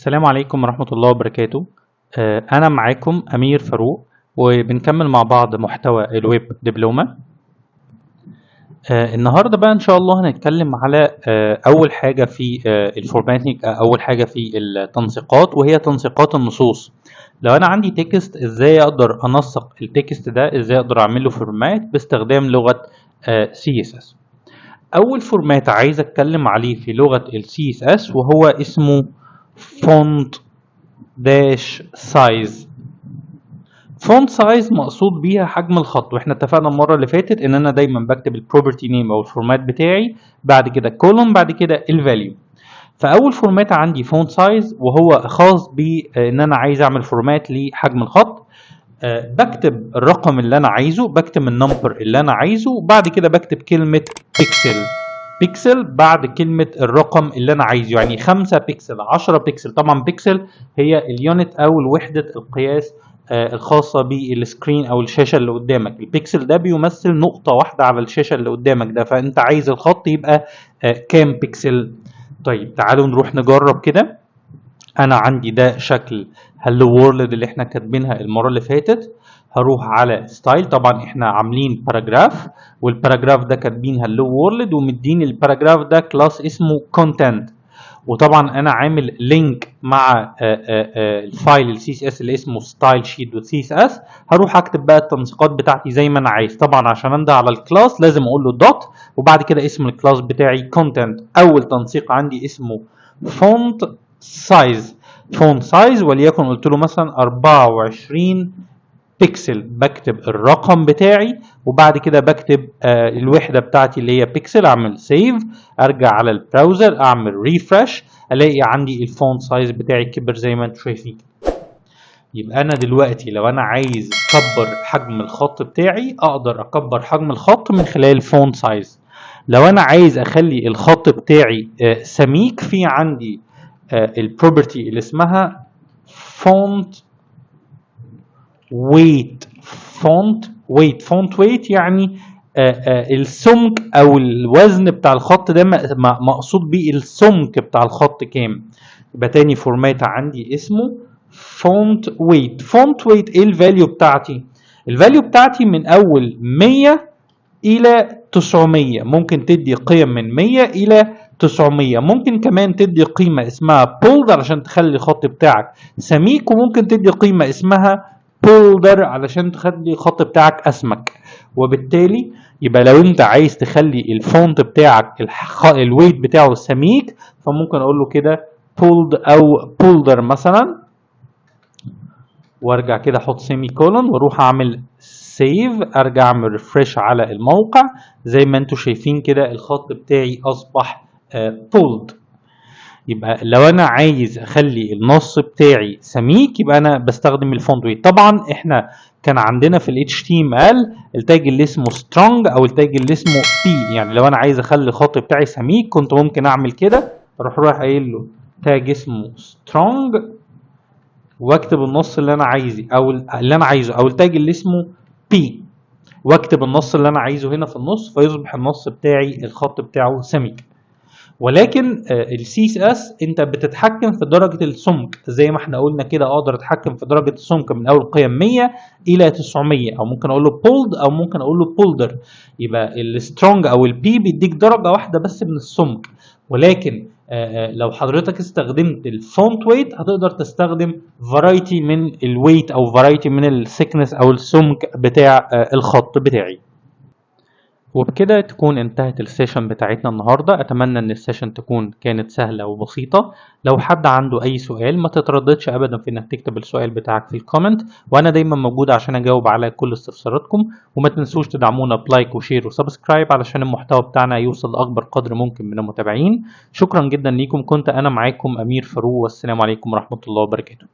السلام عليكم ورحمة الله وبركاته. أنا معاكم أمير فاروق، وبنكمل مع بعض محتوى الويب دبلومة. النهاردة بقى إن شاء الله هنتكلم على أول حاجة في الفورماتنج، أول حاجة في التنسيقات، وهي تنسيقات النصوص. لو أنا عندي تكست، إزاي أقدر أنسق التكست ده، إزاي أقدر أعمله فورمات باستخدام لغة CSS. أول فورمات عايز أتكلم عليه في لغة CSS وهو اسمه font size. font size مقصود بيها حجم الخط، واحنا اتفقنا المره اللي فاتت ان انا دايما بكتب البروبرتي نيم او الفورمات بتاعي، بعد كده كولوم، بعد كده الفاليو. فاول فورمات عندي font size، وهو خاص بان انا عايز اعمل فورمات لحجم الخط. بكتب الرقم اللي انا عايزه، بكتب النمبر اللي انا عايزه، وبعد كده بكتب كلمه بيكسل بعد كلمة الرقم اللي أنا عايزه، يعني 5 بيكسل 10 بيكسل. طبعا بيكسل هي اليونت أو الوحدة القياس الخاصة بالسكرين أو الشاشة اللي قدامك. البيكسل ده بيمثل نقطة واحدة على الشاشة اللي قدامك ده، فأنت عايز الخط يبقى كام بيكسل. طيب تعالوا نروح نجرب كده. أنا عندي ده شكل هلو وورلد اللي احنا كاتبينها المرة اللي فاتت. هروح على ستايل، طبعا احنا عاملين باراجراف، والباراجراف ده كاتبين هلو وورلد، ومدين الباراجراف ده كلاس اسمه كونتنت. وطبعا انا عامل لينك مع الفايل السي اس اس اللي اسمه ستايل شيت دوت سي اس اس. هروح اكتب بقى التنسيقات بتاعتي زي ما انا عايز. طبعا عشان انده على الكلاس لازم اقول له دوت، وبعد كده اسم الكلاس بتاعي كونتنت. اول تنسيق عندي اسمه فونت سايز. فونت سايز وليكن قلت له مثلا 24 بيكسل، بكتب الرقم بتاعي، وبعد كده بكتب الوحده بتاعتي اللي هي بيكسل. اعمل سيف، ارجع على البراوزر، اعمل ريفرش، الاقي عندي الفونت سايز بتاعي كبر زي ما انتم شايفين. يبقى انا دلوقتي لو انا عايز اكبر حجم الخط بتاعي، اقدر اكبر حجم الخط من خلال فونت سايز. لو انا عايز اخلي الخط بتاعي سميك، في عندي البروبرتي اللي اسمها فونت ويت. فونت ويت يعني السمك او الوزن بتاع الخط ده، مقصود بيه السمك بتاع الخط كام. يبقى تاني فورمات عندي اسمه فونت ويت. فونت ويت ايه الفاليو بتاعتي؟ الفاليو بتاعتي من اول 100 الى 900. ممكن تدي قيم من 100 الى 900. ممكن كمان تدي قيمة اسمها بولد علشان تخلي الخط بتاعك سميك، وممكن تدي قيمة اسمها بولدر علشان تخلي الخط بتاعك اسمك. وبالتالي يبقى لو انت عايز تخلي الفونت بتاعك الويت بتاعه سميك، فممكن اقول له كده بولد او بولدر مثلا، وارجع كده احط سيمي كولون واروح اعمل سيف، ارجع اعمل ريفرش على الموقع. زي ما انتم شايفين كده الخط بتاعي اصبح بولد. يبقى لو انا عايز اخلي النص بتاعي سميك، يبقى انا بستخدم الفونت ويت. طبعا احنا كان عندنا في ال HTML التاج اللي اسمه strong او التاج اللي اسمه p. يعني لو انا عايز اخلي الخط بتاعي سميك كنت ممكن اعمل كده، اروح قايل له تاج اسمه strong، واكتب النص اللي انا عايزه او التاج اللي اسمه p، واكتب النص اللي انا عايزه هنا في النص، فيصبح النص بتاعي الخط بتاعه سميك. ولكن السي اس اس انت بتتحكم في درجه السمك زي ما احنا قلنا كده. اقدر اتحكم في درجه السمك من اول قيم 100 الى 900، او ممكن اقول له بولد او ممكن اقول له بولدر. يبقى السترونج او البي بيديك درجه واحده بس من السمك، ولكن لو حضرتك استخدمت الفونت ويت هتقدر تستخدم فرايتي من الويت او فرايتي من الثيكنس او السمك بتاع الخط بتاعي. وبكده تكون انتهت السيشن بتاعتنا النهاردة. أتمنى أن السيشن تكون كانت سهلة وبسيطة. لو حد عنده أي سؤال ما تترددش أبدا في أنك تكتب السؤال بتاعك في الكومنت، وأنا دايما موجود عشان أجاوب على كل استفساراتكم. وما تنسوش تدعمونا بلايك وشير وسبسكرايب علشان المحتوى بتاعنا يوصل لأكبر قدر ممكن من المتابعين. شكرا جدا ليكم. كنت أنا معاكم أمير فاروق، والسلام عليكم ورحمة الله وبركاته.